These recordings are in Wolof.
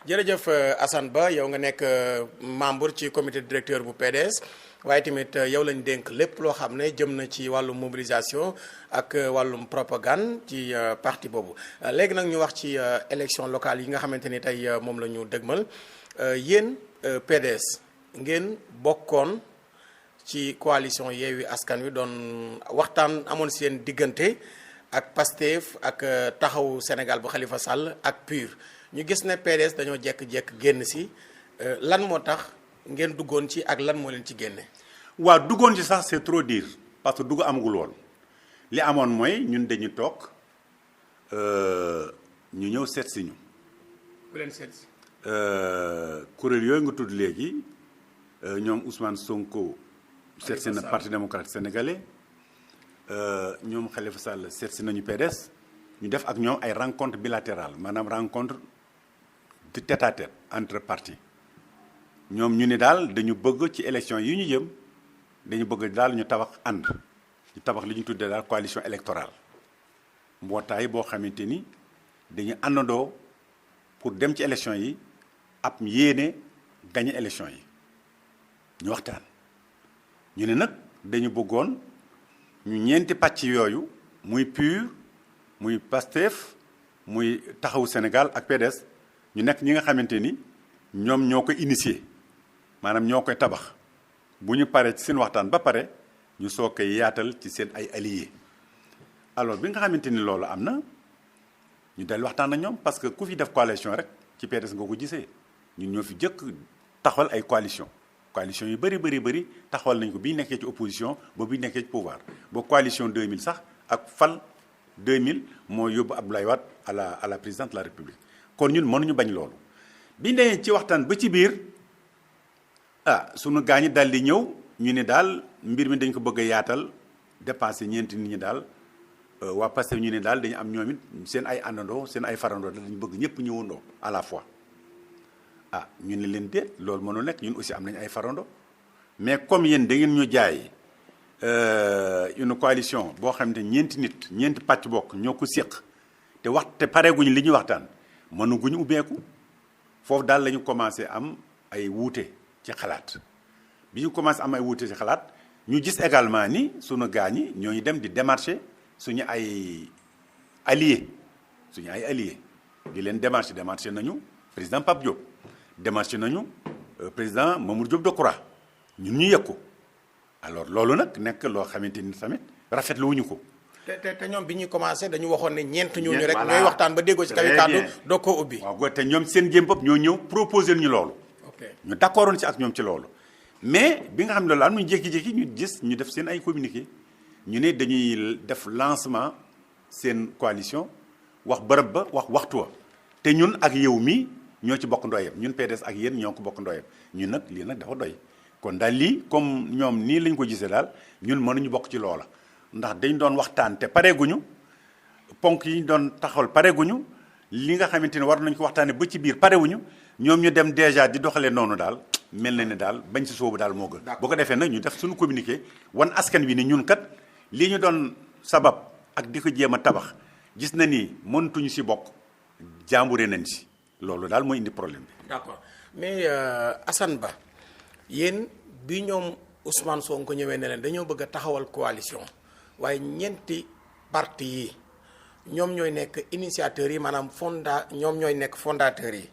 jërëjëf Assane Ba yow nga nekk membre ci comité directeur bu PDS waaye tamit yow lañ dénk lépp loo xam ne jëm na ci wàllum mobilisation ak wàllum propagande ci parti boobu léegi nag ñu wax ci élection locale yi nga xamante ni tey moom la ñu dëgmal yéen PDS ngeen bokkoon ci coalition Yewwi Askan Wi doon waxtaan amoon seen diggante ak Pastef ak taxawu Sénégal bu Khalifa Sall ak PUR ñu gis ne PDS dañoo jekk-jekk génn si lan moo tax ngeen duggoon ci ak lan moo leen ci génne. waaw duggoon ci sax c'est trop dire parce que dugg amagul woon li amoon mooy ñun dañu toog ñu ñëw seet si ñu. ku leen seet si. kuréel yooyu nga tudd léegi ñoom Ousmane Sonko. seet si na parti démocratique sénégalais ñoom Khalifa Sall seet si nañu PDS ñu def ak ñoom ay rencontre bilatérale maanaam rencontre de tête à tête entre partis ñoom ñu ne daal dañu bëgg ci élection yi ñu jëm dañu bëgg daal ñu tabax ànd ñu tabax li ñu tuddee daal coalition électorale mbootaay boo xamante ni dañu àndandoo pour dem ci élection yi ab yéene gagné élection yi ñu waxtaan ñu ne nag dañu bëggoon ñu ñeenti pàcc yooyu muy PUR muy PASTEF muy taxawu Sénégal ak PDS ñu nekk ñi nga xamante ni ñoom ñoo ko initié maanaam ñoo koy tabax bu ñu paree ci seen waxtaan ba pare ñu soo koy yaatal ci seen ay alliés alors bi nga xamante ni loolu am na ñu del waxtaan ak ñoom parce que ku fi def coalition rek ci PDS nga ko gisee ñun ñoo fi jëkk taxawal ay coalition yu bëri taxawal nañ ko bi ñu nekkee ci opposition ba bi ñu nekkee ci pouvoir ba coalition 2000 sax ak fal 2000 moo yóbbu Abdoulaye Wade à la présidence de la République kon ñun mënuñu bañ loolu bi nee ci waxtaan ba ci biir sunu gaañi daal di ñëw ñu ne daal mbir mi dañ ko bëgg a yaatal dépassé ñeenti nit ñi daal waa Pastef ñu ne daal dañu am ñoom it seen ay àndandoo seen ay farandoo dañu bëgg ñëpp ñëwandoo à la fois ñu ne leen déet loolu mënul nekk ñun aussi am nañu ay farando mais comme yéen da ngeen ñu jaay une coalition boo xam ne ñeenti pàcc bokk ñoo ko séq te pareeguñu li ñuy waxtaan mënuguñu ubbeeku foofu daal la ñu commencé am ay wuute ci xalaat bi ñu commencé am ay wuute ci xalaat ñu gis également ni sunu gaa ñi ñooñu dem di démarcher suñu ay alliés di leen démarcher nañu président Pape Diop. démarché nañu président Mamour Diop Decroix ñun ñu yëg ko alors loolu nag nekk loo xamante ni tamit rafetlu wuñu ko. te ñoom bi ñuy commencé dañu waxoon ne ñeent ñooñu rek. ñooy waxtaan ba déggoo ci kaw kàddu doo ko ubbi. waaw te ñoom seen jéem bopp ñoo ñëw proposé ñu loolu. ñu d'accord woon ci ak ñoom ci loolu. mais bi nga xam ne loolu am nañu jékki-jékki ñu gis ñu def seen ay communiqué ñu ne dañuy def lancement seen coalition wax bërëb ba wax waxtu wa te ñun ak yow mii. ñoo ci bokk ndooyam ñun PDS ak yéen ñoo ko bokk ndooyam ñun nag lii nag dafa doy kon daal lii comme ñoom nii lañ ko gisee daal ñun mënuñu bokk ci loola ndax dañ doon waxtaan te pareeguñu ponk yi ñu doon taxawal pareeguñu li nga xamante ne war nañ ko waxtaanee ba ci biir parewuñu ñoom ñu dem déjà di doxalee noonu daal mel na ne daal bañ si soobu daal moo gën. boo ko defee nag ñu def suñu communiqué wan askan wi ni ñun kat lii ñu doon sabab ak di ko jéem a tabax gis na ni mëntuñu si bokk jàmbure nañ si. loolu daal mooy indi problème bi. d'accord mais Assane Ba yéen bi ñoom Ousmane Sonko ñëwee ne leen dañoo bëgg a taxawal coalition waaye ñeenti parti yi ñoom ñooy nekk initiateurs yi maanaam ñoom ñooy nekk fondateurs yi.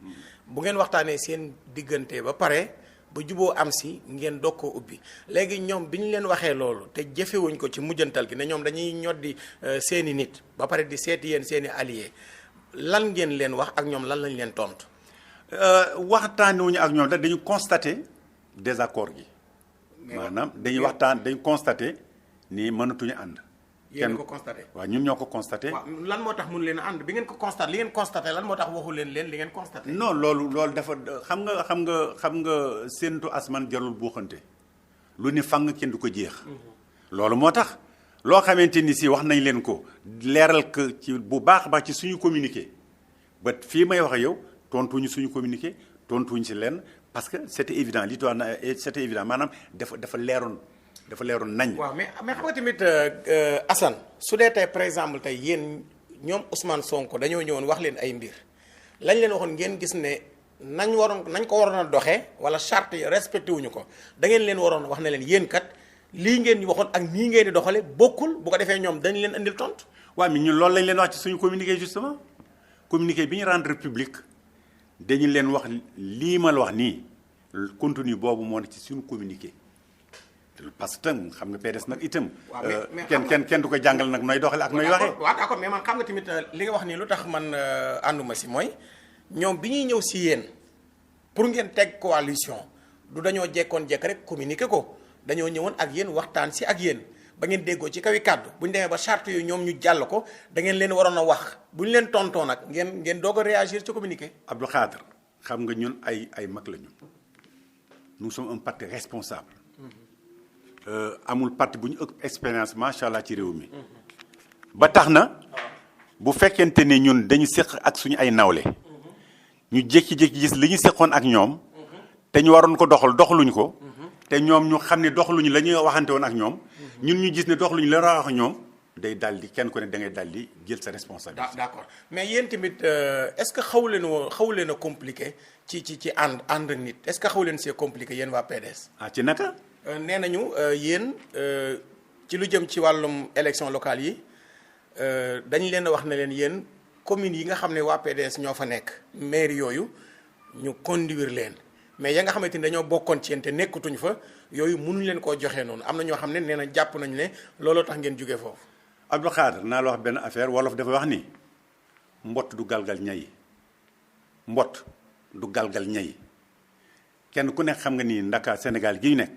bu ngeen waxtaanee seen diggante ba pare ba juboo am si ngeen doog koo ubbi léegi ñoom bi ñu leen waxee loolu te jëfewuñ ko ci mujjantal gi ne ñoom dañuy ñoddi seeni nit ba pare di seeti yéen seeni alliés. lan ngeen leen wax ak ñoom lan lañ leen tontu. waxtaanewuñu ak ñoom dañu constater désaccord gi. maanaam dañu constater ni mënatuñu ànd. yéen ko constaté. waaw ñun ñoo ko constaté. waaw lan moo tax mun leen a ànd bi ngeen ko constaté li ngeen constaté lan moo tax waxu leen li ngeen constaté. non loolu dafa xam nga séentu asman jarul buuxante lu ni fang kenn du ko jeex. loolu moo tax. loo xamante ni si wax nañ leen ko leeral ko ci bu baax ci suñu communiqué ba fii may wax ak yow tontuñu suñu communiqué tontuñu si leen parce que c'était évident li doon c'était évident maanaam dafa leeroon nañ. waaw mais xam nga tamit Assane su dee tey par exemple tey yéen ñoom Ousmane Sonko dañoo ñëwoon wax leen ay mbir lañ leen waxoon ngeen gis ne nañ ko waroon a doxee wala charte yi respecté wuñu ko da ngeen leen waroon wax ne leen yéen kat lii ngeen ñu waxoon ak nii ngeen di doxale bokkul bu ko defee ñoom dañ leen indil tontu. waaw mais ñun loolu lañ leen wax ci suñu communiqué justement communiqué bi ñu rendre public dañu leen wax lii ma la wax nii contenu boobu moo ne ci suñu communiqué parce que tam xam nga PDS nag itam. kenn du ko jàngal nag nooy doxale ak nooy waxee. waaw d'accord mais man xam nga tamit li nga wax nii lu tax man ànduma si mooy ñoom bi ñuy ñëw si yéen pour ngeen teg coalition du dañoo jekkoon jekk rek communiqué ko dañoo ñëwoon ak yéen waxtaan si ak yéen ba ngeen déggoo ci kawi kàddu bu ñu demee ba charte yu ñoom ñu jàll ko da ngeen leen waroon a wax bu ñu leen tontoo nag ngeen doog a réagir ci communiqué. Abdou Khadre xam nga ñun ay mag la ñu nous sommes un parti responsable. amul parti bu ñu ëpp expérience macha allah ci réew mi. ba tax na bu fekkente ni ñun dañu seq ak suñu ay nawle. ñu jékki-jékki gis li ñu seqoon ak ñoom. te ñu waroon ko doxaluñu ko. te ñoom ñu xam ne doxaluñu la ñuy waxante woon ak ñoom. ñun ñu gis ne doxaluñu la wax ak ñoom day daldi kenn ku ne da ngay daldi jël sa responsabilité. d'accord mais yéen tamit est-ce que xaw leen a compliqué ci ànd nit est-ce que xaw leen c'est compliqué yéen waa PDS. ci naka. nee nañu yéen ci lu jëm ci wàllum élection locale yi dañ leen a wax ne leen yéen communes yi nga xam ne waa PDS ñoo fa nekk maire yooyu ñu conduire leen mais ya nga xamante ni dañoo bokkoon ci yéen te nekkatuñ fa yooyu mënuñ leen koo joxe noonu am na ñoo xam ne nee na jàpp nañu ne looloo tax ngeen jóge foofu. Abdou Khadre naa la wax benn affaire wolof dafa wax ni mbott du galgal ñay mbott du galgal ñay kenn ku nekk xam nga ni ndaka Sénégal gi ñu nekk.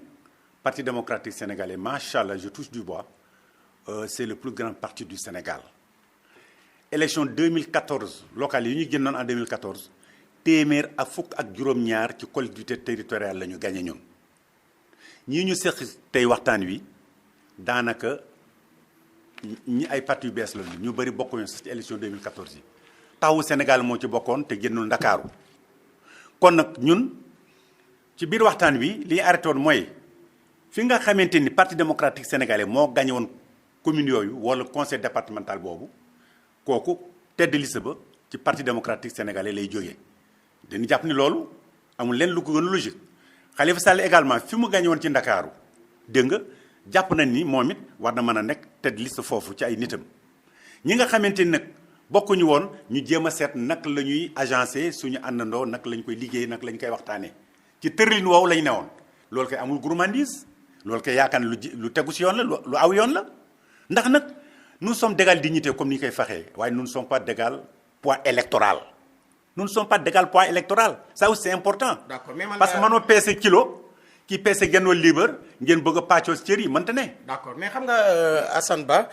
Parti démocratique sénégalais macha allah je touche du bois c'est le plus grand parti du Sénégal élection 2014 locales yi ñu génnoon en 2014 téeméer ak fukk ak juróom-ñaar ci collectivité territoriale la ñu gagné ñun ñii ñu seq tey waxtaan wi daanaka ñi ay parti yu bees la ñu bëri bokkuñu sax ci élection 2014 yi taxawu Sénégal moo ci bokkoon te génnul Ndakaaru kon nag ñun ci biir waxtaan wi li ñu arrêté woon mooy. fi nga xamante ni parti démocratique sénégalais moo gagné woon commune yooyu wala conseil départemental boobu kooku tête de liste ba ci parti démocratique sénégalais lay jógee dañu jàpp ni loolu amul leen lu ko gën a logique Khalifa Sall également fi mu gagné woon ci Ndakaaru dégg nga jàpp nañ ni moom it war na mën a nekk tête de liste foofu ci ay nitam ñi nga xamante ni nag bokkuñu woon ñu jéem a seet nag la ñuy agencé suñu àndandoo nag lañ koy liggéey nag lañ koy waxtaanee ci tërlin woowu lañ newoon loolu kay amul gourmandise loolu kay yaakaar ne lu tegu si yoon la lu aw yoon la ndax nag nous sommes d'égale dignité comme ni ñu koy faxee waaye nous ne sommes pas d'égal poids électoral nous ne sommes pas d'égal poids électoral ça aussi c'est important. D'accord mais man parce que mënoo peese kilo kii peese genn wàll liibar ngeen bëgg a pàccoo si cër yi mënta ne. d'accord mais xam nga Assane Ba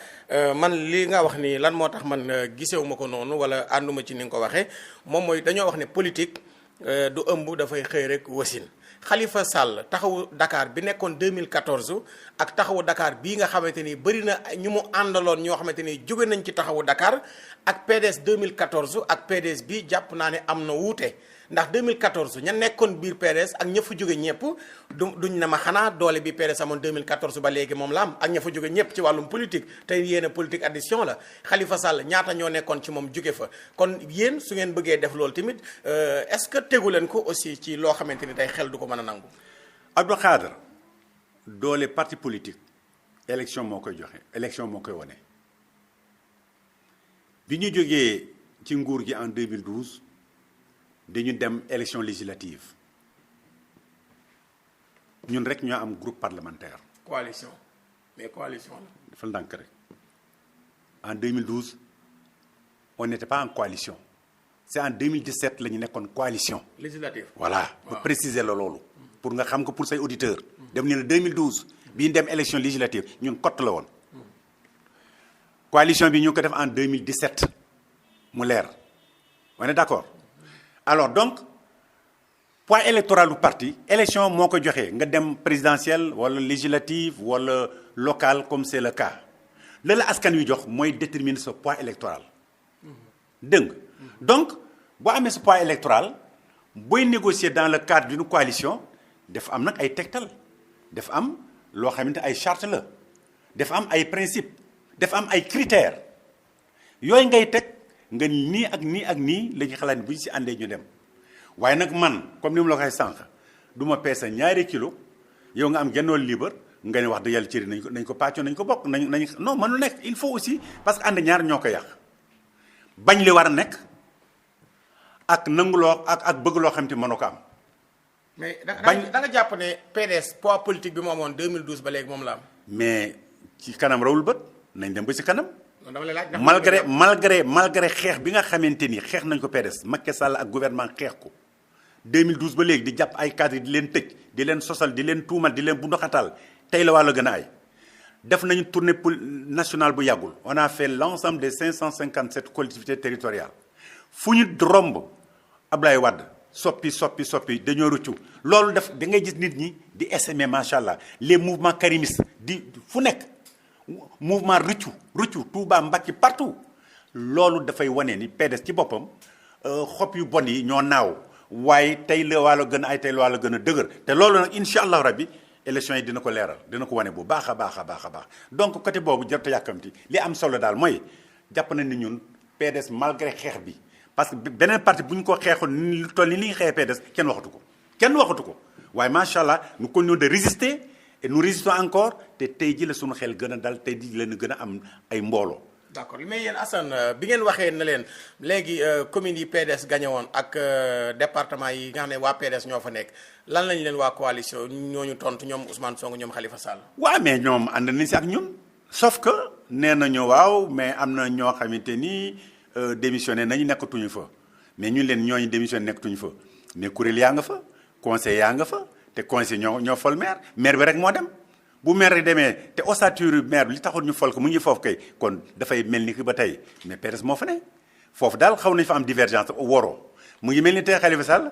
man li nga wax ni lan moo tax man gisewu ma ko noonu wala ànduma ci ni nga ko waxee moom mooy dañoo wax ne politique du ëmb dafay xëy rek wasin. Khalifa Sall taxawu Dakar bi nekkoon 2014 ak taxawu Dakar bii nga xamante ni bëri na ñu mu àndaloon ñoo xamante ni jóge nañ ci taxawu Dakar ak PDS 2014 ak PDS bi jàpp naa ne am na wuute ndax 2014 ña nekkoon biir PDS ak ña fa jóge ñëpp duñ ne ma xanaa doole bi PDS amoon 2014 ba léegi moom la am ak ña fa jóge ñëpp ci wàllum politique te yéen a politique addition la Khalifa Sall ñaata ñoo nekkoon ci moom jóge fa kon yéen su ngeen bëggee def loolu tamit est-ce que tegu leen ko aussi ci loo xamante ni tey xel du ko mën a nangu. Abdou Khadre doole parti politique élection moo koy joxe élection moo koy wane bi ñu jógee ci nguur gi en 2012 dañu dem élection législative ñun rek ñoo am groupe parlementaire. coalition mais coalition la. dafa ndànk rek en 2012 on n'était pas en coalition c'est en 2017 la ñu nekkoon coalition. législative voilà pour préciser la loolu. pour nga xam ko pour say auditeurs. dem ni la 2012 bii ñu dem élection législative ñun cote la woon. coalition bi ñu ko def en 2017 mu leer on est d'accord alors donc poids électoral du parti élection moo ko joxee nga dem présidentielle wala législative wala locale comme c'est le cas la la askan wi jox mooy déterminer ce poids électoral dégg nga donc boo amee ce poids électoral booy négocier dans le cadre d'une coalition dafa am nag ay tegtal dafa am loo xamante ay charte la dafa am ay principe dafa am ay critères yooyu ngay teg nga nii ak nii ak nii la ñu xalaat bu ñu si àndee ñu dem waaye nag man comme ni mu la ko waxee sànq du ma peese ñaari kilo yow nga am gennool libre nga ne wax dëgg yàlla cëri nañ ko pàccoo nañ ko bokk nañ non mënul nekk il faut aussi parce que ànd ñaar ñoo ko yàq bañ li war a nekk ak nangu loo ak bëgg loo xam te mënoo ko am. mais da nga jàpp ne PDS poids politique bi mu amoon 2012 ba léegi moom la am. mais ci kanam rawul bët nañ dem ba ci kanam. dama lay laaj malgré xeex bi nga xamante ni xeex nañ ko PDS Macky Sall ak gouvernement xeex ko 2012 ba léegi di jàpp ay cadre di leen tëj di leen sosal di leen tuumal di leen bunduxatal tey la wàllu gën a ay def nañu tournée nationale bu yàggul on a fait l'ensemble des 557 collectivités territoriales fu ñu romb Ablaye Wade soppi dañoo rëccu loolu def da ngay gis nit ñi di SME macha allah les mouvements karimistes di fu nekk mouvement rëccu Touba Mbacké partout loolu dafay wane ni PDS ci boppam xob yu bon yi ñoo naaw waaye tey la wàllu gën a ay tey la wàllu gën a dëgër te loolu nag incha allah rabbi élection yi dina ko leeral dina ko wane bu baax a baax donc côté boobu jarta yàkkamti li am solo daal mooy jàpp nañ ni ñun PDS malgré xeex bi parce que beneen parti bu ñu ko xeexoon ni lu toll ni li ñu xeexee PDS kenn waxatu ko waaye macha allah nous continuons de résister et nous résistons encore te tey ji la suñu xel gën a dal tey ji la ñu gën a am ay mbooloo. d'accord mais yéen Assane bi ngeen waxee na leen léegi communes yi PDS gagné woon ak département yi nga xam ne waa PDS ñoo fa nekk lan lañ leen waa coalition ñooñu tontu ñoom Ousmane Sonko ñoom Khalifa Sall. waaw mais ñoom ànd nañ si ak ñun sauf que nee nañu waaw mais am na ñoo xamante ni démissionné nañu nekkatuñu fa mais ñun leen ñooñu démissionné nekkatuñu fa mais kuréel yaa nga fa conseil yaa nga fa te conseil ñoo fol maire bi rek moo dem. bu maire yi demee te ossature maire bi li taxoon ñu fol ko mu ngi foofu kay kon dafay mel ni ki ba tey mais PDS moo fa ne foofu daal xaw nañu fa am divergence woroo mu ngi mel ni tey Khalifa Sall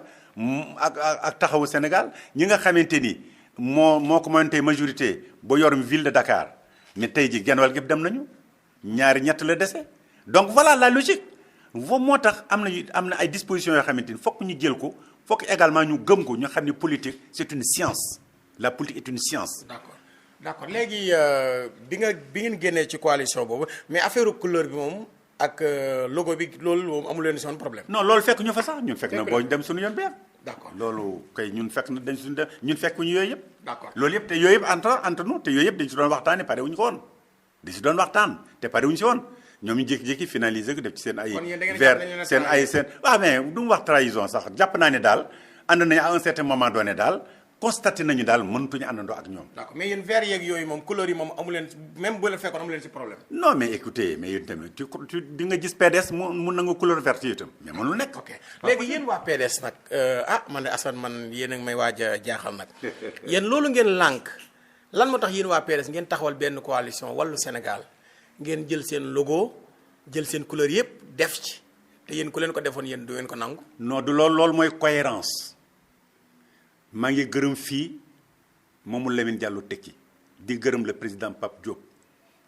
ak taxawu Sénégal ñi nga xamante ni moo ko mën tey majorité ba yor ville de Dakar mais tey ji genn wàll gépp dem nañu ñaari ñett la dese donc voilà la logique moo tax am na ay dispositions yoo xamante ni fokk ñu jël ko fokk également ñu gëm ko ñu xam ni politique c'est une science la politique est une science. d'accord léegi bi ngeen génnee ci coalition boobu mais affaire couleur bi moom ak logo bi loolu moom amu leen son problème. non loolu fekk ñu fa sax ñun fekk na boo ñu dem suñu yoon bi yëpp. d'accord loolu kay ñun fekk na dañ suñu dem ñun fekk ñu yooyu yëpp. d'accord loolu yëpp te yooyu yëpp entre nous te yooyu yëpp dañ si doon waxtaanee pare wuñu ko woon dañ si doon waxtaan te pare wuñu si woon ñoom ñu jékki-jékki finaliser ko def ci seen ay. vers seen ay seen waaw mais du mu wax trahison sax jàpp naa ne daal ànd nañu à un certain moment donné daal. constaté nañu daal mënatuñu àndandoo ak ñoom. d'accord mais yéen vert yeeg yooyu moom couleur yi moom amu leen même bu leen fekkoon amu leen ci problème. non mais écoutez mais yéen tamit di nga gis PDS mu nangu couleur verte yi itam mais mënul nekk. ok léegi yéen waa PDS nag man de Assane man yéen a ngi may waaj a jaaxal nag yéen loolu ngeen lànk lan moo tax yéen waa PDS ngeen taxawal benn coalition Wallu Sénégal ngeen jël seen logo jël seen couleur yëpp def ci te yéen ku leen ko defoon yéen du ngeen ko nangu. non du loolu mooy cohérence maa ngi gërëm fii Mamadou Lamine Diallo tekki di gërëm le président Pape Diop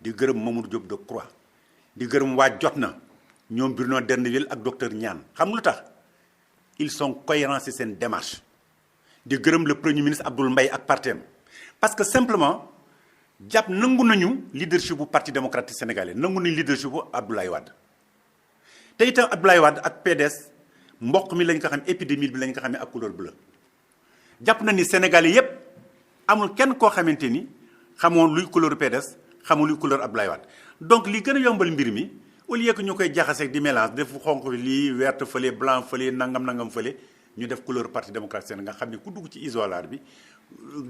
di gërëm Mamadou Diop Decroix di gërëm waa Jotna ñoom Bruno D'erneville ak docteur Niane xam lu tax ils sont cohérents ci seen démarche di gërëm le premier ministre Abdoul Mbaye ak partem parce que simplement jàpp nangu nañu leadership bu parti démocratique sénégalais nangu nañu leadership bu Abdoulaye Wade te itam Abdoulaye Wade ak PDS mboq mi lañ ko xam épidémie bi lañ ko xamee ak couleur bleue jàpp na ni Sénégalais yépp amul kenn koo xamante ni xamoon luy couleur PDS xamul luy couleur Abdoulaye Wade donc li gën a yombal mbir mi au lieu que ñu koy jaxaseeg di mélange def xonq lii vert fële blanc fële nangam fële ñu def couleur parti démocratique Sénégal nga xam ne ku dugg ci isoloir bi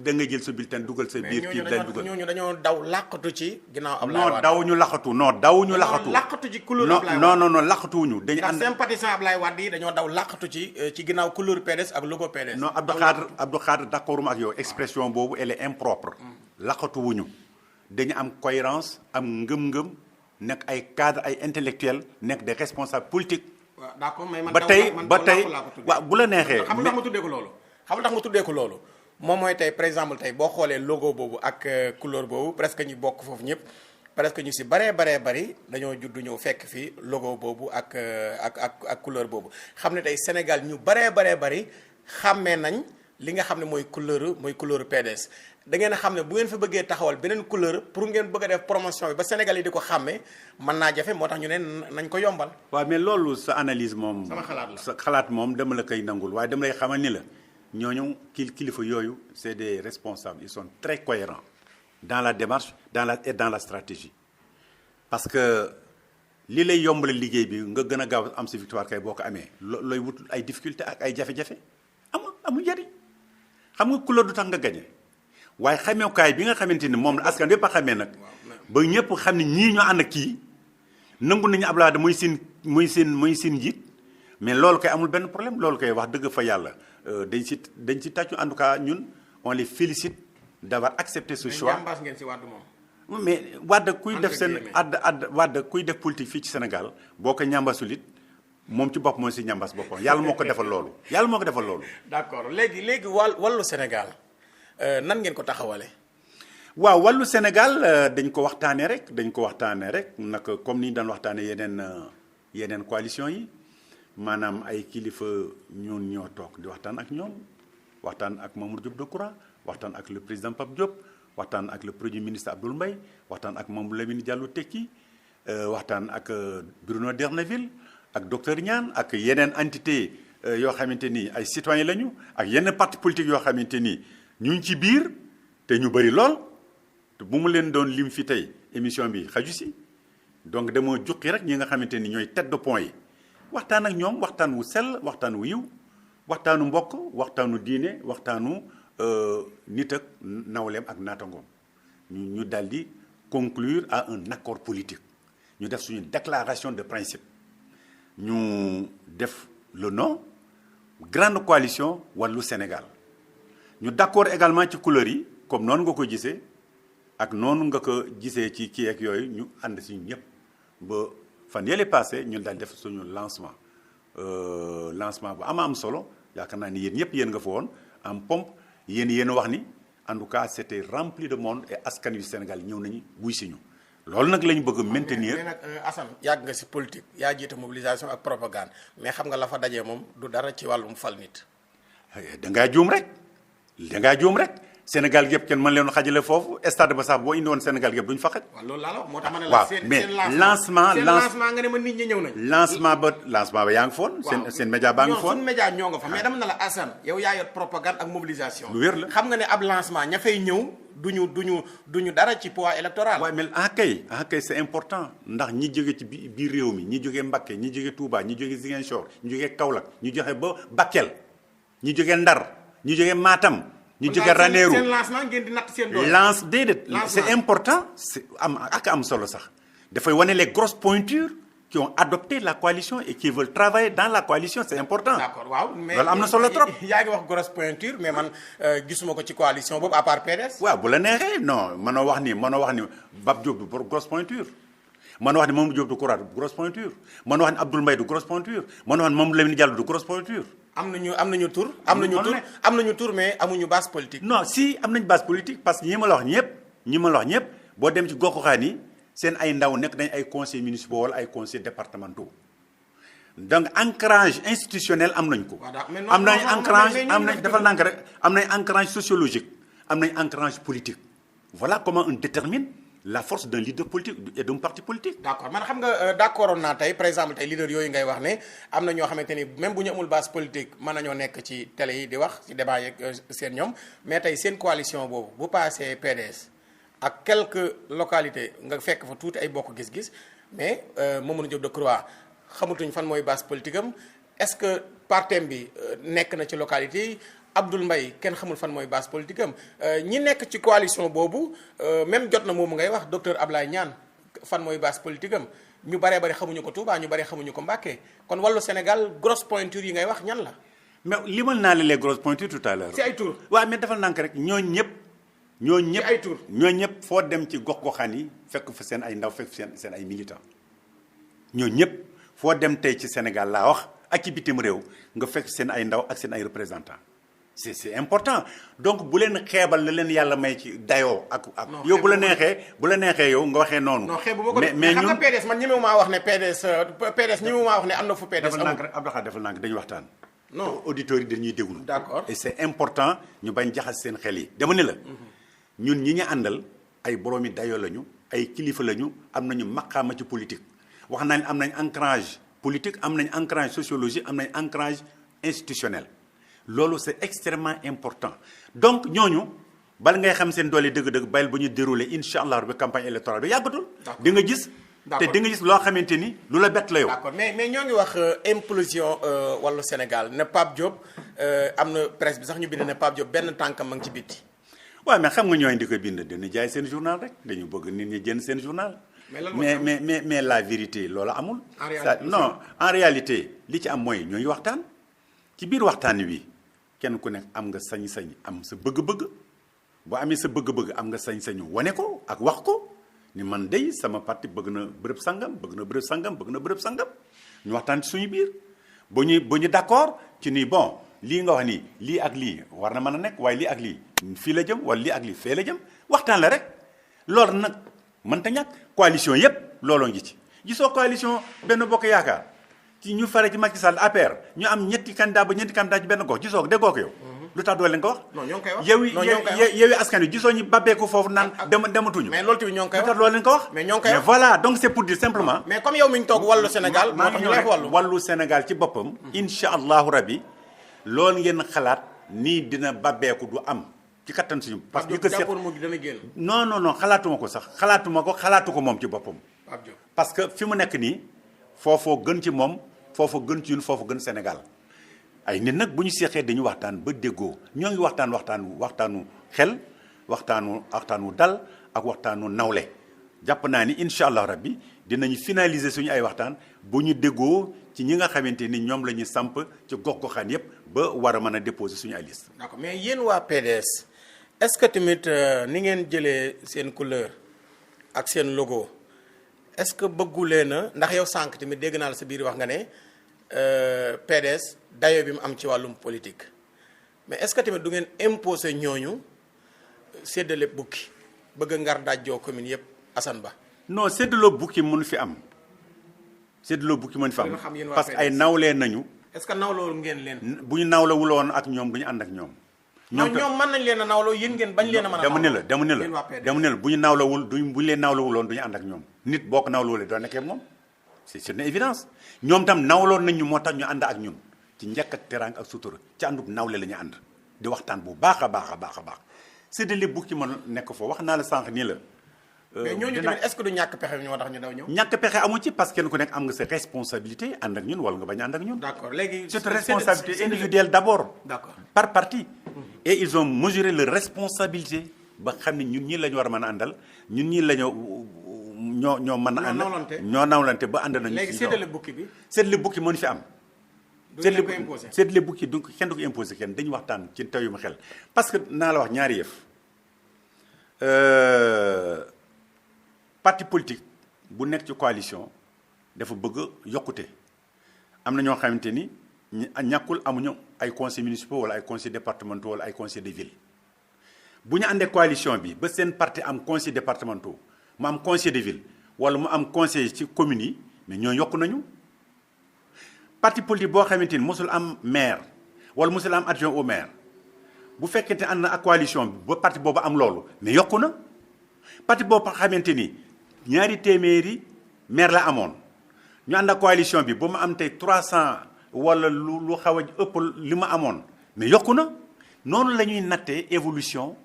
da nga jël sa bulletin dugal sa biir kii dañ dugal ñooñu dañoo daw làqatu ci ginnaaw Abdoulaye Wade non dawuñu laxatu làqatu ci couleur Abdoulaye Wade non laxatuwuñu dañu ànd sympathisant Abdoulaye Wade yi dañoo daw làqatu ci ginnaaw couleur PDS ak logo PDS non Abdou Khadre d'accord ak yow expression boobu elle est impropre laxatuwuñu dañu am cohérence am ngëm-ngëm nekk ay cadre ay intellectuels nekk des responsables politiques waaw d'accord mais man ba tey waaw bu la neexee xam nga tax ma tuddee ko loolu moom mooy tey par exemple tey boo xoolee logo boobu ak couleur boobu presque ñu bokk foofu ñëpp presque ñu si baree bari dañoo juddu ñëw fekk fii logo boobu ak couleur boobu xam ne tey Sénégal ñu baree bari xàmmee nañ li nga xam ne mooy couleur PDS da ngeen a xam ne bu ngeen fa bëggee taxawal beneen couleur pour ngeen bëgg a def promotion bi ba Sénégal yi di ko xàmmee mën naa jafe moo tax ñu ne nañ ko yombal. waaw mais loolu sa analyse moom. sama xalaat la sa xalaat moom dama la koy nangul waaye dama lay xamal ni la ñooñu kilifa yooyu c'est des responsables ils sont très cohérents dans la démarche dans la stratégie parce que li lay yombale liggéey bi nga gën a gaaw am sa victoire kay boo ko amee looy wut ay difficulté ak ay jafe-jafe amul njariñ xam nga couleur du tax nga gagné waaye xameekaay bi nga xamante ni moom la askan yépp a xamee nag ba ñëpp xam ne ñii ñoo ànd ak kii nangu nañu Abdoulaye Wade muy seen njiit mais loolu kay amul benn problème loolu kay wax dëgg fa yàlla dañ ci tàccu en tout cas ñun on les félicite d'avoir accepté ce choix. mais ngeen ci Wade moom. mais Wade kuy def Wade kuy def politique fii ci Sénégal boo ko ñambasul it moom ci bopp mooy si ñambas boppam yàlla moo ko defal loolu yàlla moo ko defal loolu. d'accord léegi wàllu Sénégal nan ngeen ko taxawale waaw wàllu Sénégal dañ ko waxtaanee rek naka comme ni ñu daan waxtaanee yeneen coalition yi maanaam ay kilifa ñun ñoo toog di waxtaan ak ñoom waxtaan ak Mamour Diop Decroix waxtaan ak le président Pape Diop waxtaan ak le premier ministre Abdoul Mbaye waxtaan ak Mamadou Lamine Diallo Tekki waxtaan ak Bruno D'erneville ak docteur Niane ak yeneen entité yoo xamante ni ay citoyens lañu ak yenn parti politique yoo xamante ni ñu ngi ci biir te ñu bëri lool te bu mu leen doon lim fi tey émission bi xaju si donc dama jukki rek ñi nga xamante ni ñooy tête de pont yi waxtaan ak ñoom waxtaan wu sell waxtaan wu yiw waxtaanu mbokk waxtaanu diine waxtaanu nit ak nawleem ak naatangoom ñu daal di conclure à un accord politique ñu def suñu déclaration de principe ñu def le nom grande coalition wàllu Sénégal ñu d'accord également ci couleur yi comme noonu nga ko gisee ak noonu nga ko gisee ci kii ak yooyu ñu ànd si ñëpp ba fan yële passé ñun daal def suñu lancement bu am solo yaakaar naa ni yéen ñëpp yéen nga fa woon en pompe yéen wax ni en tout cas c'était rempli de monde et askan wi Sénégal ñëw nañu buy si ñu loolu nag la ñu bëgg a maintenir. mais nag Assane yàgg nga si politique yaa jiite mobilisation ak propagande mais xam nga la fa dajee moom du dara ci wàllum fal nit. da ngaa juum rek Sénégal yëpp kenn mën leen xajale foofu stade ba sax boo indi woon Sénégal yëpp duñ fa xaj. waaw loolu laa la wax moo tax ma ne la. waaw mais lancement nga ne ma nit ñi ñëw nañ. lancement ba yaa ngi foon. seen média baa ngi foon. suñu média ñoo nga fa mais dama ne la Assane yow yaa yor propagande ak mobilisation. lu wér la xam nga ne ab lancement ña fay ñëw duñu dara ci poids électoral. waaye mais kay c'est important ndax ñi jóge ci biir réew mi ñi jóge Mbacké ñi jóge Touba ñi jóge Ziguinchor ñi jóge Kaolack ñi joxe ba Bakel ñi jóge Ndar ñi jóge Matam ñu jóge Ranérou seen lancement ngeen di natt seen doole. déedéet c'est important c'est am solo sax dafay wane les grosses pointures qui ont adopté la coalition et qui veulent travailler dans la coalition c'est important. D'accord waaw mais loolu am na solo trop. yaa ngi wax grosse pointure mais man gisuma ko ci coalition boobu à part PDS. waaw bu la neexee non mënoo wax ni Bab Diop du grosse pointure mënoo wax ni Mamadou Diop du Decroix du grosse pointure mënoo wax ni Abdoul Mbaye du grosse pointure mënoo wax ni Mamadou Lamine Diallo du grosse pointure. am nañu tur mais amuñu base politique. non si am nañu base politique parce que ñi ma la wax ñëpp boo dem ci gox-goxaan yi seen ay ndaw nekk nañ ay conseils municipaux wala ay conseils départementaux donc ancrage institutionnel am nañ ko. am nañ ancrage sociologique am nañ ancrage politique voilà comment on détermine la force d'un leader politique et d'un parti politique. d'accord man xam nga d'accordoon naa tey par exemple tey leader yooyu ngay wax ne am na ñoo xamante ni même bu ñu amul base politique mën nañoo nekk ci télé yi di wax ci débat yeeg seen ñoom mais tey seen coalition boobu bu passé PDS ak quelques localités nga fekk fa tuuti ay bokk gis-gis mais Mamadou Diop Decroix xamatuñ fan mooy base politique am est-ce que partem bi nekk na ci localité yi. Abdoul Mbaye kenn xamul fan mooy base politique am ñi nekk ci coalition boobu même jot na moomu ngay wax docteur Ablaye Niane fan mooy base politique am ñu baree bari xamuñu ko Touba ñu bari xamuñu ko Mbacké kon wàllu Sénégal grosse pointure yi ngay wax ñan la. mais limal naa la les grosses pointures tout à l'heure. ci ay tour waaw mais dafa nànk rek ñooñu ñëpp. ci ay tour ñooñu ñëpp foo dem ci gox-goxaan yi fekk fa seen ay ndaw fekk fa seen ay militants ñooñu ñëpp foo dem tey ci Sénégal laa wax ak ci bitim réew nga fekk seen ay ndaw ak seen ay représentants. c'est important donc bu leen xeebal la leen yàlla may ci dayoo ak yow bu la neexee yow nga waxee noonu. non xeebu ma ko mais xam nga PDS man ñemewumaa wax ne PDS ñemewumaa wax ne am na fu PDS amul. defal nànk rek Abdou Khadre defal nànk dañuy waxtaan. non auditeurs yi dañuy déglu. d'accord et c'est important ñu bañ jaxas seen xel yi. dama ne la ñun ñi ñu àndal ay boroomi dayoo lañu ay kilifa lañu am nañu maqaama ci politique wax naa ne am nañ ancrage politique am nañ ancrage sociologique am nañ ancrage institutionnel loolu c'est extrêmement important donc ñooñu bala ngay xam seen doole dëgg-dëgg bàyyil ba ñu dérouler incha allah rabbi campagne électorale bi yàggatul. di nga gis. te di nga gis loo xamante ni lu la bett la yow. d'accord mais ñoo ngi wax implosion wàllu Sénégal ne Pape Diop am na presse bi sax ñu bind ne Pape Diop benn tànkam ma ngi ci bitti. waaw mais xam nga ñooy di ko bind dañu jaay seen journal rek dañu bëgg nit ñi jënd seen journal. mais la vérité loolu amul. Non en réalité li ci am mooy ñooy waxtaan ci biir waxtaan wi kenn ku nekk am nga sañ-sañ am sa bëgg-bëgg boo amee sa bëgg-bëgg am nga sañ-sañu wane ko ak wax ko. ni man dey sama parti bëgg na bërëb sangam bëgg na bërëb sangam bëgg na bërëb sangam ñu waxtaan ci suñu biir ba ñu d'accord ci ni bon lii nga wax nii lii ak lii war na mën a nekk waaye lii ak lii fii la jëm wala lii ak lii fee la jëm waxtaan la rek loolu nag mënta ñàkk coalition yépp looloo ngi ci gisoo coalition benn bokk yaakaar ci ñu fare ci Macky Sall APR ñu am ñetti candidat ba ñetti candidat ci benn gox gisoo ko déggoo ko yow lu tax doo leen ko wax. non ñoo ngi koy wax yow askan wi gisoo ñu babbeeku foofu naan dematuñu. mais loolu tamit ñoo ngi koy wax lu tax doo leen ko wax. mais ñoo ngi koy wax mais voilà donc c'est pour dire simplement. mais comme yow mi ñu toog wàllu Sénégal. moo tax ñu lay wax wàllu Sénégal ci boppam. incha allahu rabbi loolu ngeen xalaat nii dina babbeeku du am ci kattan suñu. parce que jàppoon mu dana génn. non xalaatuma ko sax xalaatu ko moom ci boppam. parce que fi mu nekk nii foofoo gën ci moom foofoo gën ci ñun foofoo gën Sénégal. ay nit nag bu ñu seexee dañu waxtaan ba déggoo ñoo ngi waxtaanu xel waxtaanu dal ak waxtaanu nawle jàpp naa ni incha allah rabbi dinañu finaliser suñu ay waxtaan bu ñu déggoo ci ñi nga xamante ni ñoom la ñuy samp ci gox-goxaan yépp ba war a mën a déposer suñu ay liste. d'accord mais yéen waa PDS est-ce que tamit ni ngeen jëlee seen couleur ak seen logo est-ce que bëggulee na ndax yow sànq tamit dégg naa la sa biir wax nga ne. PDS dayo bi mu am ci wàllum politique mais est-ce que tamit du ngeen imposer ñooñu séddale bukki bëgg a ngar dajjoo commune yëpp Assane Ba. non séddaloo bukki mënu fi am séddaloo bukki mënu fi am parce que ay nawlee nañu. est-ce que nawloo ngeen leen. bu ñu nawlawul woon ak ñoom du ñu ànd ak ñoom. ñoom mën nañ leen a nawloo yéen ngeen bañ leen a mën a. dama ne la bu ñu nawlawul bu ñu leen nawlawul woon du ñu ànd ak ñoom nit boo ko nawlawulee doo nekkee moom. c'est une évidence ñoom tam nawloon nañ ñu moo tax ñu ànd ak ñun ci njëkk ak teraanga ak sutura ci àndub nawle la ñu ànd di waxtaan bu baax a baax séddale bukki mën nekk foofu wax naa la sànq nii la. mais ñooñu tamit est-ce que du ñàkk pexe ñoo tax ñu daw ñëw. ñàkk pexe amu ci parce que kenn ku nekk am nga sa responsabilité ànd ak ñun wala nga bañ a ànd ak ñun. d'accord léegi c'est une responsabilité individuelle d'abord. d'accord par parti. et ils ont mesuré leur responsabilité ba xam ne ñun ñii la ñu war a mën a àndal ñun ñii la ñoo mën a ànd ñoo nawlante ba ànd nañu. léegi séddale bukki bi. séddale bukki mën fi am. séddale bukki du kenn du ko imposé kenn dañu waxtaan ci taw yu ma xel parce que naa la wax ñaari yëf parti politique bu nekk ci coalition dafa bëgg yokkute am na ñoo xamante ni ñàkkul amuñu ay conseils municipaux wala ay conseils départementaux wala ay conseils de ville bu ñu àndee coalition bi ba seen parti am conseils départementaux mu am conseil de ville wala mu am conseil ci communes yi mais ñoo yokk nañu parti politique boo xamante ni mosul am maire wala mosul am adjoint au maire bu fekkente ànd na ak coalition bi ba parti boobu am loolu mais yokku na parti boobu xamante ni ñaari téeméeri maire la amoon ñu ànd ak coalition bi ba mu am tey 300 wala lu xaw a ëpp li ma amoon mais yokku na noonu la ñuy nattee évolution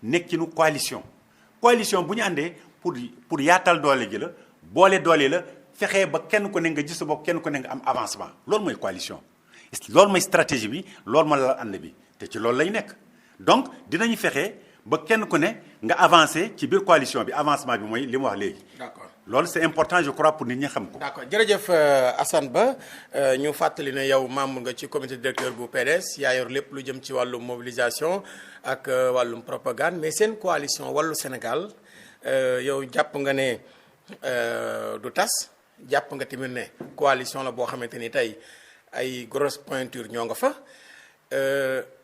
nekkinu coalition bu ñu àndee pour yaatal doole ji la boole doole la fexee ba kenn ku ne nga gis sa bopp kenn ku ne nga am avancement loolu mooy coalition loolu mooy stratégie bi loolu mooy la ànd bi te ci loolu lay nekk donc dinañu fexe ba kenn ku ne nga avancé ci biir coalition bi avancement bi mooy li mu wax léegi. d'accord loolu c'est important je crois pour nit ñi xam ko. d'accord jërëjëf Assane Ba ñu fàttali ne yow membre nga ci comité directeur bu PDS yaa yor lépp lu jëm ci wàllum mobilisation ak wàllum propagande mais seen coalition wàllu Sénégal yow jàpp nga ne du tas jàpp nga tamit ne coalition la boo xamante ni tey ay grosse pointure ñoo nga fa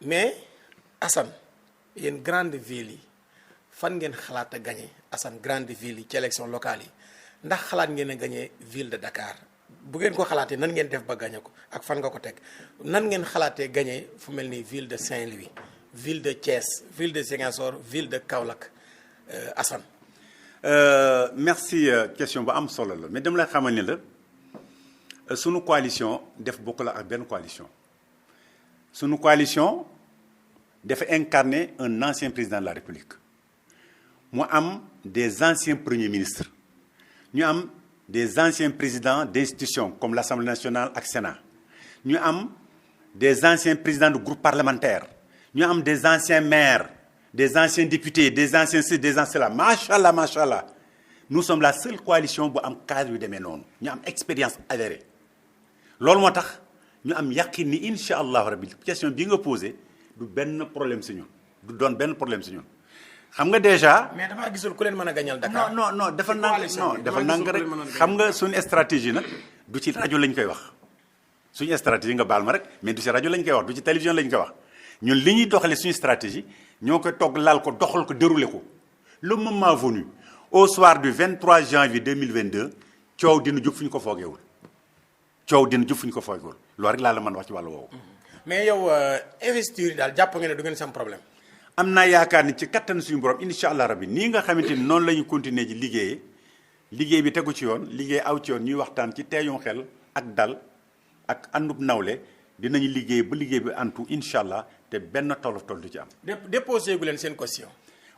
mais Assane yéen grande ville yi fan ngeen xalaat a gagné Assane grande ville yi ci élection locale yi ndax xalaat ngeen a gagné ville de Dakar bu ngeen ko xalaatee nan ngeen def ba gagné ko ak fan nga ko teg nan ngeen xalaatee gagné fu mel ni ville de Saint-Louis ville de Thiès ville de Ziguinchor ville de Kaolack Assane. Merci question bu am solo la mais dama lay xamal ni la sunu coalition def bokk la ak benn coalition sunu coalition dafa incarner un ancien président de la République mu am des anciens premiers ministres ñu am des anciens présidents d'institutions comme l'Assemblée nationale ak Sénat ñu am des anciens présidents de groupes parlementaires ñu am des anciens maires des anciens députés des anciens ci des anciens là macha allah nous sommes la seule coalition bu am cadre yu demee noonu ñu am expérience avérée loolu moo tax ñu am yaqin ni incha allahu rabbi question bi nga posé du benn problème si ñun du doon benn problème si ñun xam nga déjà. mais damaa gisul ku leen mën a gañal Dakar. non dafa nang rek xam nga suñu stratégie nag du ci rajo lañ koy wax suñu stratégie nga baal ma rek mais du ci rajo lañ koy wax du ci télévision lañ koy wax ñun li ñuy doxalee suñu stratégie ñoo koy togg laal ko doxal ko déroulé ko le moment venu au soir du 23 janvier 2022 coow dina jub fu ñu ko foogeewul loolu rek laa la mën wax ci wàllu woowu. mais yow investiture yi daal jàpp nga ne du ngeen sam problème. am naa yaakaar ni ci kattan suñu borom incha allah rabbi nii nga xamante ni noonu la ñu continuer ji liggéey bi tegu ci yoon liggéey aw ci yoon ñuy waxtaan ci teeyum xel ak dal ak àndub nawle dinañu liggéey ba liggéey bi antu incha allah te benn tolof du ci am. déposé gu leen seen caution.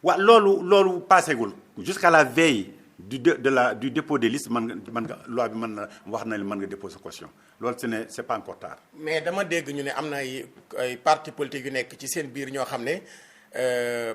waaw loolu passégul jusqu'à la veille du dépôt des listes mën nga loi bi mën na wax na mën nga déposer caution loolu c'est pas encore tard. mais dama dégg ñu ne am na ay parti politique yu nekk ci seen biir ñoo xam ne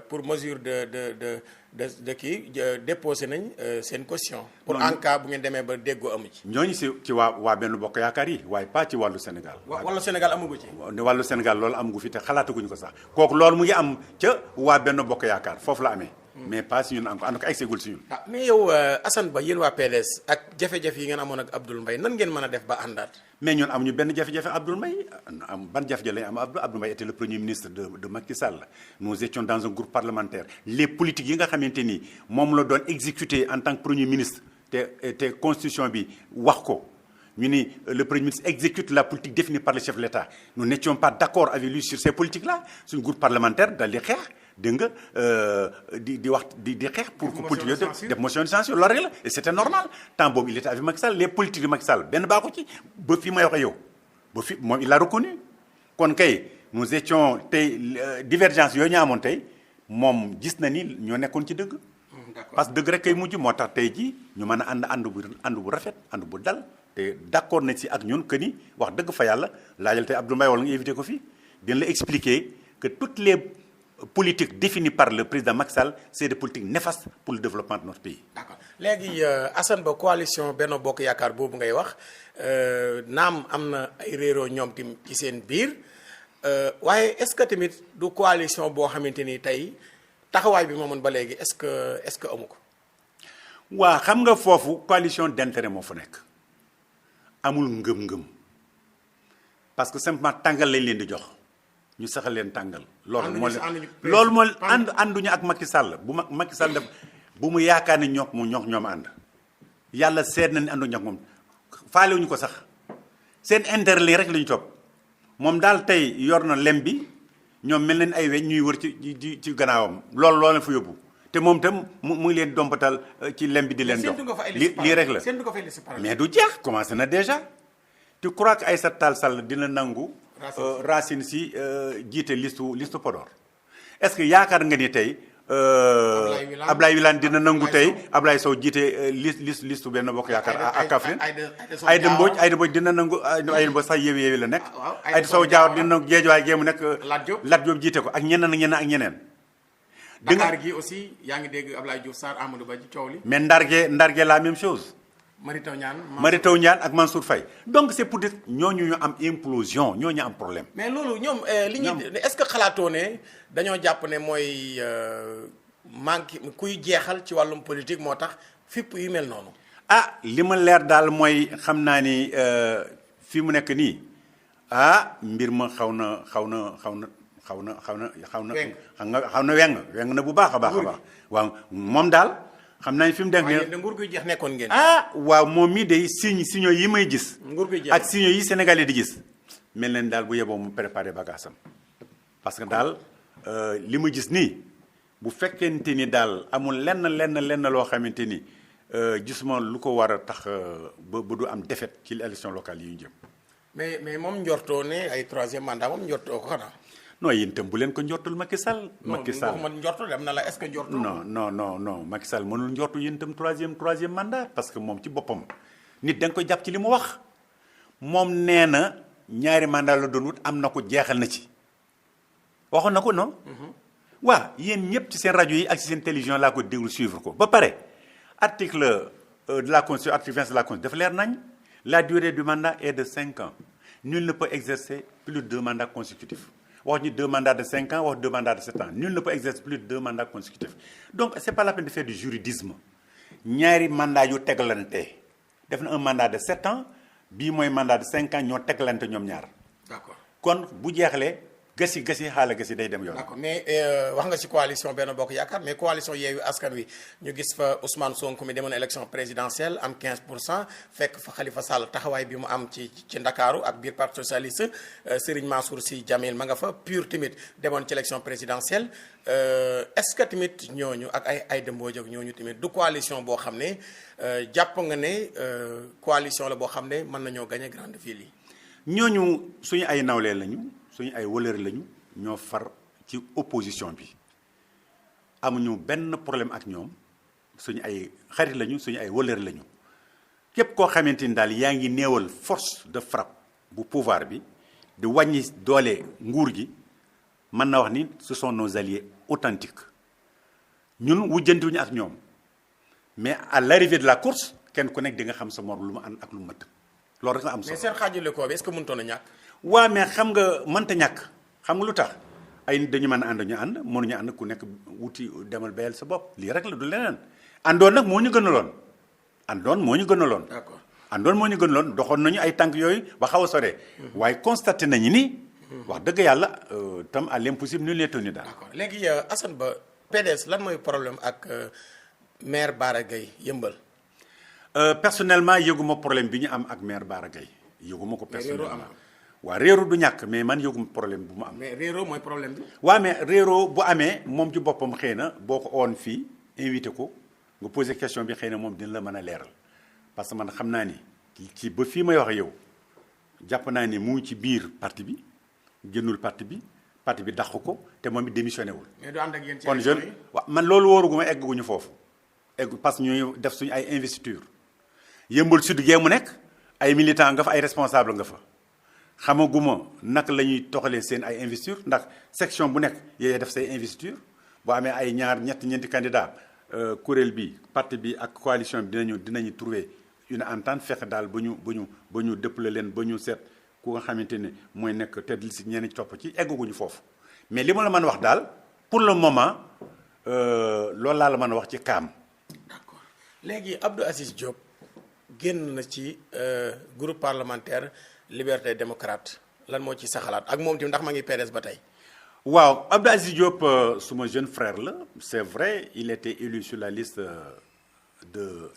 pour mesure de kii déposé nañ seen caution. pour en cas bu ngeen demee ba déggoo amu ci. ñooñu ci waa benn bokk yaakaar yi waaye pas ci wàllu Sénégal. wala Sénégal amugu ci. wàllu Sénégal loolu amugu fi te xalaataguñu ko sax kooku loolu mu ngi am ca waa benn bokk yaakaar foofu la amee. mais pas si ñun encore en tout cas eggseegul si ñun. mais yow Assane Ba yéen waa PDS ak jafe-jafe yi ngeen amoon ak Abdoul Mbaye nan ngeen mën a def ba àndaat. mais ñun amuñu benn jafe-jafe Abdoul Mbaye ban jafe-jafe lañu am Abdoul Mbaye était le premier ministre de Macky Sall nous étions dans un groupe parlementaire les politiques yi nga xamante ni moom la doon exécuter en tant que premier ministre te constitution bi wax ko ñu ni le premier ministre exécute la politique définie par le chef de l'État nous n'étions pas d'accord avec lui sur ces politiques là suñu groupe parlementaire dal di xeex dégg nga di xeex pour que politique yooyu def motion de censure loolu rek la et c'était normal temps boobu il était avec Macky Sall les politiques de Macky Sall benn baaxu ci ba fii may wax yow ba fi moom il l'a reconnu kon kay nous étions tey divergence yooyu ñu amoon tey moom gis na ni ñoo nekkoon ci dëgg parce que dëgg rek kay mujj moo tax tey ji ñu mën a ànd bu rafet ànd bu dal te d'accord nañ si ak ñun que ni wax dëgg fa yàlla laajal tey Abdoul Mbaye wala nga éviter ko fii dina la expliquer que toutes les politiques définies par le président Macky Sall c'est des politiques néfastes pour le développement de notre pays. D'accord léegi Assane Ba coalition Benno Bokk Yaakaar boobu ngay wax naam am na ay réeroo ñoom tim ci seen biir waaye est-ce que tamit du coalition boo xamante ni tey taxawaay bi moomoon ba léegi est-ce que amu ko. waa xam nga foofu coalition d'intérêt moo fa nekk amul ngëm-ngëm parce que simplement tàngal lañ leen di jox. ñu saxal leen tàngal. loolu moo ànduñu ak Macky Sall bu Macky Sall def bu mu yaakaar ne ñoom ànd yàlla seet na ni ànduñu ak moom faalewuñu ko sax seen intérêt li rek la ñu topp moom daal tey yor na lem bi ñoom mel nañ ay weñ ñuy wër ci gannaawam loolu la fa yóbbu te moom tam mu ngi leen dompatal ci lem bi di leen jox lii rek la mais du jeex commencé na déjà tu crois que Aïssata Tall Sall dina nangu. Racine si jiite liste Podor est-ce que yaakaar nga ni tey Ablaye Wilane dina nangu tey Ablaye Sow jiite liste benn bokk yaakaar ak Kaffrine Aïda Mbodj dina nangu Aïda Mbodj sax yeewi la nekk Aïda Sow Diawar dina nangu Guédiawaye géemu nekk Lat Diop jiite ko ak ñeneen Dakar gi aussi yaa ngi dégg Ablaye Diouf Sarr Amadou Ba ci coow li mais Ndargé la même chose Mary Teuw Niane ak Mansour Faye donc c'est pour dire ñooñu ñu am implosion ñooñu am problème. mais loolu ñoom li ñuy est-ce que xalaatoo ne dañoo jàpp ne mooy manque kuy jeexal ci wàllum politique moo tax fipp yu mel noonu. li ma leer daal mooy xam naa ni fi mu nekk nii mbir ma xaw na weng na bu baax a baax waaw moom daal xam naa ne fi mu nekk waaye nguur guy jeex nekkoon ngeen. waaw moom mii day signaux yi may gis. nguur guy jeex ak signaux yi Sénégalais di gis mel leen daal bu yeboo mu préparé bagaasam parce que daal li ma gis nii bu fekkente ni daal amul lenn loo xamante ni gisuma lu ko war a tax ba du am défaite ci élection locale yi ñu jëm. mais moom njortoo ne ay troisième mandat moom njortoo ko xanaa. non yéen itam bu leen ko njortul Macky Sall. Macky Sall non man njortu dem na la est-ce que njortu. non Macky Sall mënul njortu yéen itam troisième mandat parce que moom ci boppam nit da nga koy jàpp ci li mu wax moom nee na ñaari mandat la doon wut am na ko jeexal na ci waxoon na ko non. waaw yéen ñëpp ci seen rajo yi ak ci seen télévision laa ko déglu suivre ko ba pare article de la constitution article 20 de la constitution dafa leer nañ la durée du mandat est de 5 ans nul ne peut exercer plus de 2 mandats consécutifs. wax ñu 2 mandats de 5 ans wax 2 mandats de 7 ans nul ne peut exercer plus de 2 mandats consécutifs donc c'est pas la peine de faire du juridisme ñaari mandat yu tegalante def na un mandat de 7 ans bii mooy mandat de 5 ans ñoo tegalante ñoom ñaar. d'accord kon bu jeexlee gasi xaala gasi day dem yoon. d'accord mais wax nga ci coalition Benno Bokk Yaakaar mais coalition Yewwi Askan Wi ñu gis fa Ousmane Sonko mi demoon élection présidentielle am 15% fekk fa Khalifa Sall taxawaay bi mu am ci Ndakaaru ak biir parti socialiste Serigne Mansour Sy Djamil ma nga fa pur tamit demoon ci élection présidentielle est-ce que tamit ñooñu ak ay Aïda Mbodj ak ñooñu tamit du coalition boo xam ne jàpp nga ne coalition la boo xam ne mën nañoo gagner grande ville yi. ñooñu suñu ay nawlee lañu. suñu ay wëlër lañu ñoo far ci opposition bi amuñu benn problème ak ñoom suñu ay xarit lañu suñu ay wëlër lañu képp koo xamante ni daal yaa ngi néewal force de frappe bu pouvoir bi di wàññi doole nguur gi mën na wax ni ce sont nos alliés authentiques ñun wujjantiwuñu ak ñoom mais à l'arrivée de la course kenn ku nekk di nga xam sa mor lu mu ànd ak lu mu mëtt loolu rek la am solo. mais seen xaajale ko bi est-ce que mënutoon a ñàkk. waaw mais xam nga mënta ñàkk xam nga lu tax ay nit dañu mën a ànd ñu ànd mënuñu ànd ku nekk wuti demal bayal sa bopp lii rek la du leneen àndoon nag moo ñu gënaloon àndoon moo ñu gënaloon. d'accord àndoon moo ñu gënaloon doxoon nañu ay tànk yooyu ba xaw a sore. waaye constaté nañu ni. wax dëgg yàlla tam à l'impossible nul n'est tenu daal. d'accord léegi Assane Ba PDS lan mooy problème ak maire Bara Gaye Yeumbeul. personnellement yëguma problème bi ñu am ak maire Bara Gaye yëguma ko personnellement. waaw réero du ñàkk mais man yëguma problème bu mu am. mais réero mooy problème bi. waaw mais réero bu amee moom ci boppam xëy na boo ko oon fii invité ko nga posé question bi xëy na moom dina la mën a leeral parce que man xam naa ni ci ba fii may wax yow jàpp naa ni mu ngi ci biir parti bi génnul parti bi dàq ko te moom it démissionné wul. mais du ànd ak yéen ci kon jeune waaw man loolu wóoruguma egguñu foofu parce que ñuy def suñu ay investiture Yeumbeul Sud gee mu nekk ay militants nga fa ay responsable nga fa. xamaguma naka la ñuy toxalee seen ay investiture ndax section bu nekk yooyu def say investiture boo amee ay ñeenti candidat kuréel bi parti bi ak coalition bi dinañu trouver une entente fexe daal ba ñu dëppale leen ba ñu seet ku nga xamante ne mooy nekk tedd li si ñenn topp ci egguñu foofu mais li ma la mën a wax daal pour le moment loolu laa la mën a wax ci kaam. d'accord léegi Abdou Aziz Diop génn na ci groupe parlementaire Liberté démocrate lan moo ci sa xalaat ak moom tamit ndax ma ngi PDS ba tey. waaw Abdou Aziz Diop suma jeune frère la c'est vrai il était élu sur la liste de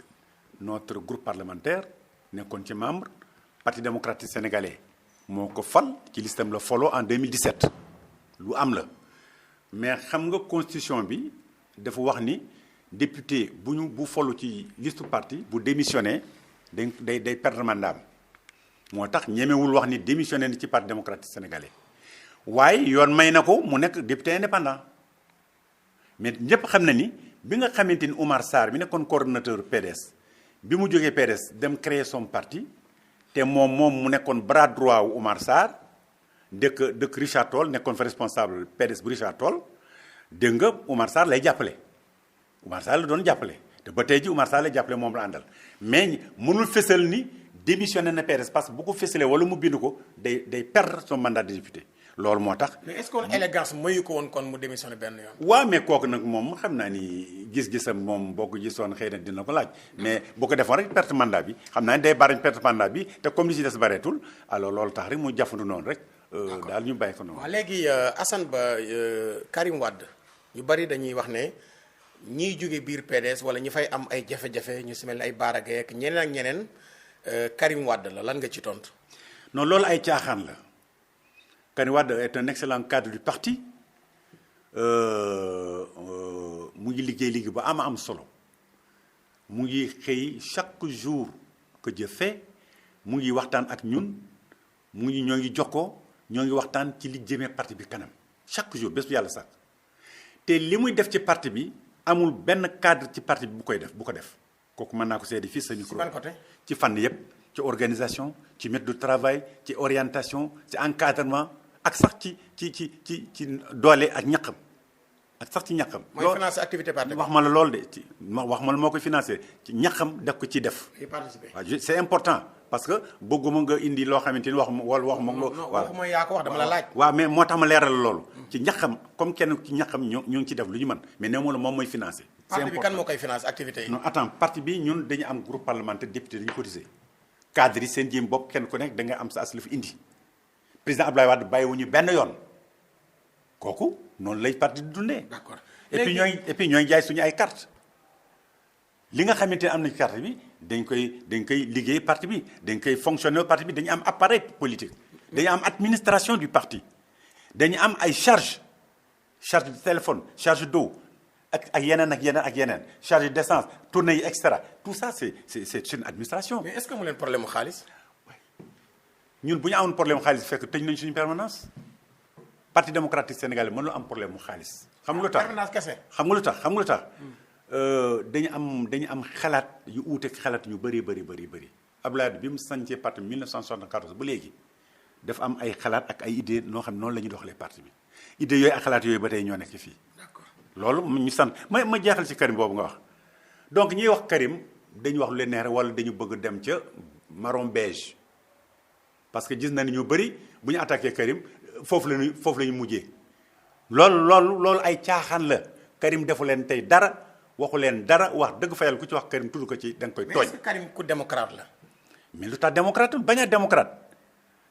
notre groupe parlementaire nekkoon ci membre Parti démocratique sénégalais moo ko fal ci listam la foloo en 2017 lu am la mais xam nga constitution bi dafa wax ni député bu folu ci liste parti bu démissionné day perdre mandat moo tax ñemewul wax ni démissionné ni ci parti démocratique sénégalais waaye yoon may na ko mu nekk député indépendant mais ñëpp xam na ni bi nga xamante ni Oumar Sarr mi nekkoon coordonnateur PDS bi mu jógee PDS dem créer son parti te moom mu nekkoon bras droit wu Oumar Sarr dëkk Richard Toll nekkoon fa responsable PDS bu Richard Toll dégg nga Oumar Sarr lay jàppale Oumar Sarr la doon jàppale te ba tey ji Oumar Sarr lay jàppale moom la àndal mais mënul fësal ni démissionné na PDS parce que bu ko fësalee wala mu bind ko day perdre son mandat de député loolu moo tax. mais est-ce que élégance mayu ko woon kon mu démissionné benn yoon. waaw mais kooku nag moom xam naa ni gis-gisam moom boo ko gisoon xëy na dina ko laaj mais bu ko defoon rek perte mandat bi xam naa ni day bari perte mandat bi te comme li ci des bareetul alors loolu tax rek mu jafandu noonu rek. daal ñu bàyyi ko noonu. waaw léegi Assane Ba Karim Wade ñu bari dañuy wax ne ñiy jóge biir PDS wala ñi fay am ay jafe-jafe ñu si mel ni ay Bara Gaye ak ñeneen ak ñeneen Karim Wade la lan nga ci tontu. non loolu ay caaxaan la Karim Wade est un excellent cadre du parti mu ngi liggéey ba am solo mu ngi xëy chaque jour que Dieu fait mu ngi waxtaan ak ñun ñoo ngi jokkoo ñoo ngi waxtaan ci li jëmee parti bi kanam chaque jour bés bu yàlla sax te li muy def ci parti bi amul benn cadre ci parti bi bu ko def kooku mën naa ko seede fii sa micro. ci ban côté. ci fànn yëpp ci organisation ci méthode de travail ci orientation ci encadrement ak sax ci doole ak ñaqam ak sax ci ñaqam. mooy financer activité parti bi. wax ma la loolu de wax ma la moo koy financer ci ñaqam def ko ci def. waaw c'est important parce que bëgguma nga indi loo xamante ni wax ma nga. waxuma yaa ko wax dama la laaj. waaw mais moo tax ma leeral loolu. ci ñaqam comme kenn ci ñaqam ñu ngi ci def lu ñu mën mais nee moom mooy financer. parti bi kan moo koy financer activité yi. non attends parti bi ñun dañu am groupe parlementaire député dañu cotiser cadre yi seen jéem bopp kenn ku nekk da nga am sa aslëf indi président Abdoulaye Wade bàyyiwuñu benn yoon kooku noonu lay parti di dundee. d'accord et puis ñooy jaay suñu ay carte li nga xamante ne am na ci carte bi dañ koy liggéey parti bi dañ koy fonctionner parti bi dañu am appareil politique dañu am administration du parti dañu am ay charge de téléphone charge d'eau ak yeneen charge d'essence tournée yi et cetera tout ça c'est une administration. mais est-ce que mu leen problème mu xaalis. ñun bu ñu amoon problème mu xaalis fekk tëj nañ suñu permanence parti démocratique sénégalais mënul am problème mu xaalis. xam nga lu tax permanence kese. xam nga lu tax dañu am xalaat yu uuteeg xalaat yu bëri. Abdoulaye bi mu sancee parti 1974 ba léegi dafa am ay xalaat ak ay idées noo xam ne noonu la ñuy doxalee parti bi idées yooyu ak xalaat yooyu ba tey ñoo nekk fii. loolu ñu sant ma jeexal ci Karim boobu nga wax donc ñiy wax Karim dañu wax lu leen neex wala dañu bëgg dem ca marron beige parce que gis na ni ñu bëri bu ñu attaqué Karim foofu la ñu mujjee loolu ay caaxaan la Karim defu leen tey dara waxu leen dara wax dëgg fa yàlla ku ci wax Karim tudd ko ci da nga koy tooñ. mais est-ce que Karim ku démocrate la. mais lu tax démocrate bañ a démocrate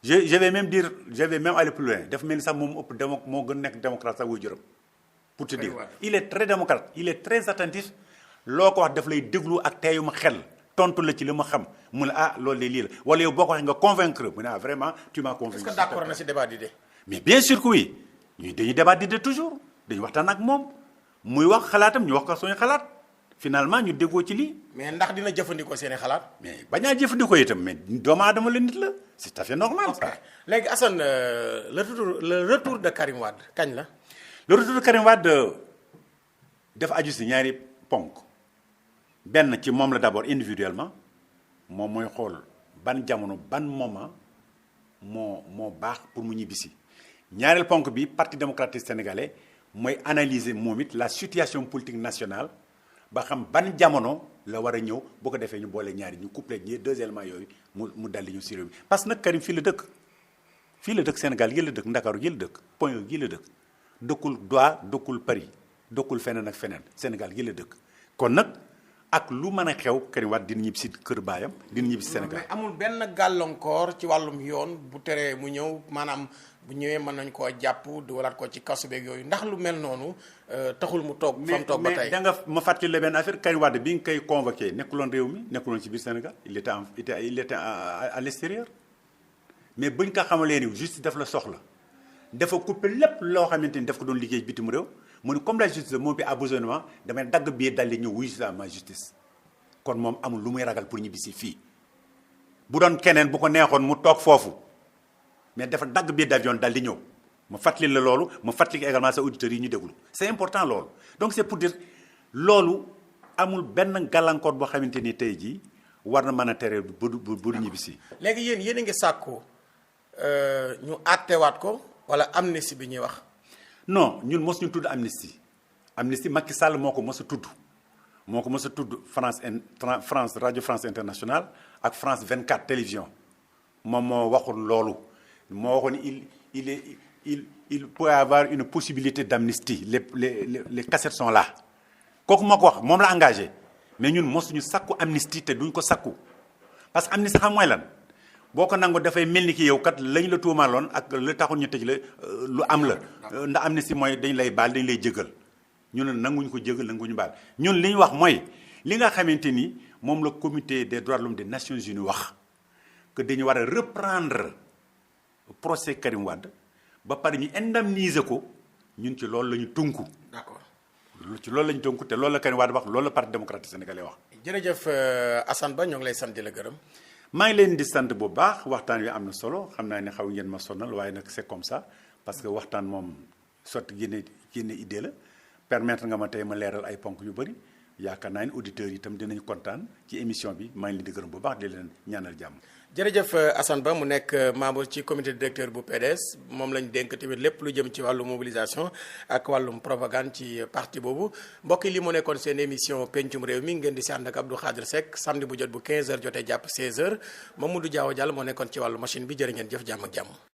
je vais même aller plus loin def mel ni sax moom ëpp moo gën nekk démocrate sax wuy juróom. pour te dire il est très démocrate il est très attentif loo ko wax daf lay déglu ak teeyuma xel tontu la ci li ma xam mu ne loolu de lii la wala yow boo ko waxee nga convaincre mu ne vraiment tu m'as convaincu. est-ce que d'accord na ci débat d'idées. mais bien sûr que oui ñuy dañuy débat d'idées toujours dañuy waxtaan ak moom muy wax xalaatam ñu wax ko suñu xalaat finalement ñu déggoo ci lii. mais ndax dina jëfandikoo seeni xalaat. mais bañaa jëfandikoo itam mais doomu aadama la nit la c'est tout à fait normal. ok léegi Assane le retour de Karim Wade kañ la. le retour de Karim Wade dafa aju si ñaari ponk benn ci moom la d'abord individuellement moom mooy xool ban jamono ban moment moo baax pour mu ñibbisi ñaareel ponk bi parti démocratique sénégalais mooy analyser moom it la situation politique nationale ba xam ban jamono la war a ñëw boo ko defee ñu boole ñaari ñu couplé ñi deux éléments yooyu mu daldi ñu si réew mi parce que nag Karim fii la dëkk Sénégal yi la dëkk Ndakaaru yi la dëkk Point E yi la dëkk dëkkul Douai dëkkul Paris dëkkul feneen ak feneen Sénégal gi la dëkk kon nag ak lu mën a xew Karim Wade dina ñibbi si kër baayam dina ñibbi si Sénégal. mais amul benn gàllankoor ci wàllum yoon bu teree mu ñëw maanaam bu ñëwee mën nañ koo jàpp dugalaat ko ci kasu beeg yooyu ndax lu mel noonu taxul mu toog. fa mu toog ba tey mais da nga ma fàttali la benn affaire Karim Wade bi nga koy convoqué nekkuloon réew mi nekkuloon ci biir Sénégal il était à l'extérieur mais buñ ko xamalee ni justice daf la soxla. dafa coupé lépp loo xamante ni daf ko doon liggéey bitim réew mu ne comme la justice moom bi a besoin de moi damay dagg bii daldi ñëw wuyu si ma justice kon moom amul lu muy ragal pour ñibbisi fii bu doon keneen bu ko neexoon mu toog foofu mais dafa dagg bii d'avion daldi ñëw ma fàttali la loolu ma fàttali également sa auditeurs yi ñu déglu c'est important loolu donc c'est pour dire loolu amul benn gàllankoor boo xamante ni tey jii war na mën a tere bu ñibbisi. léegi yéen a ngi sàkku ñu àttewaat ko. wala amnistie bi ñuy wax. non ñun mos ñu tudd amnistie Macky Sall moo ko mos a tudd France Radio France Internationale ak France 24 télévision moom moo waxul loolu moo waxoon il peut y avoir une possibilité d'amnistie les cassettes sont là kooku moo ko wax moom la engagé mais ñun mosuñu sakku amnistie te duñ ko sakku parce que amnistie xam mooy lan. boo ko nangu dafay mel ni ki yow kat lañ la tuumaaloon ak la taxul ñu tëj la lu am la ndax amnistie mooy dañ lay baal dañ lay jëgal ñu ne nanguñu ko jégal nanguñu baal ñun li ñu wax mooy li nga xamante ni moom la comité des droits de l'homme des Nations Unies wax que dañu war a reprendre procès Karim Wade ba pare ñu indemniser ko ñun ci loolu la ñu tënku. d'accord ci loolu la ñu tënku te loolu la Karim Wade wax loolu la parti démocratique sénégalais wax. jërëjëf Assane Ba ñoo ngi lay sant di la gërëm. maa ngi leen di sant bu baax waxtaan wi am na solo xam naa ne xaw ngeen ma sonal waaye nag c'est comme ça parce que waxtaan moom sotti génne idée la permettre nga ma tey ma leeral ay ponk yu bëri yaakaar naa ne auditeurs yi itam dinañ kontaan ci émission bi maa ngi leen di gërëm bu baax di leen ñaanal jàmm. jërëjëf Assane Ba mu nekk membre ci comité directeur bu PDS moom lañ dénk tamit lépp lu jëm ci wàllu mobilisation ak wàllum propagande ci parti boobu mbokk yi li mu nekkoon seen émission pencum réew mi ngeen di si ànd ak Abdou Khadre Seck samedi bu jot bu 15h jotee jàpp 16h Mamadou Diaw Diallo moo nekkoon ci wàllu machine bi jërë ngeen jëf jàmm ak jàmm.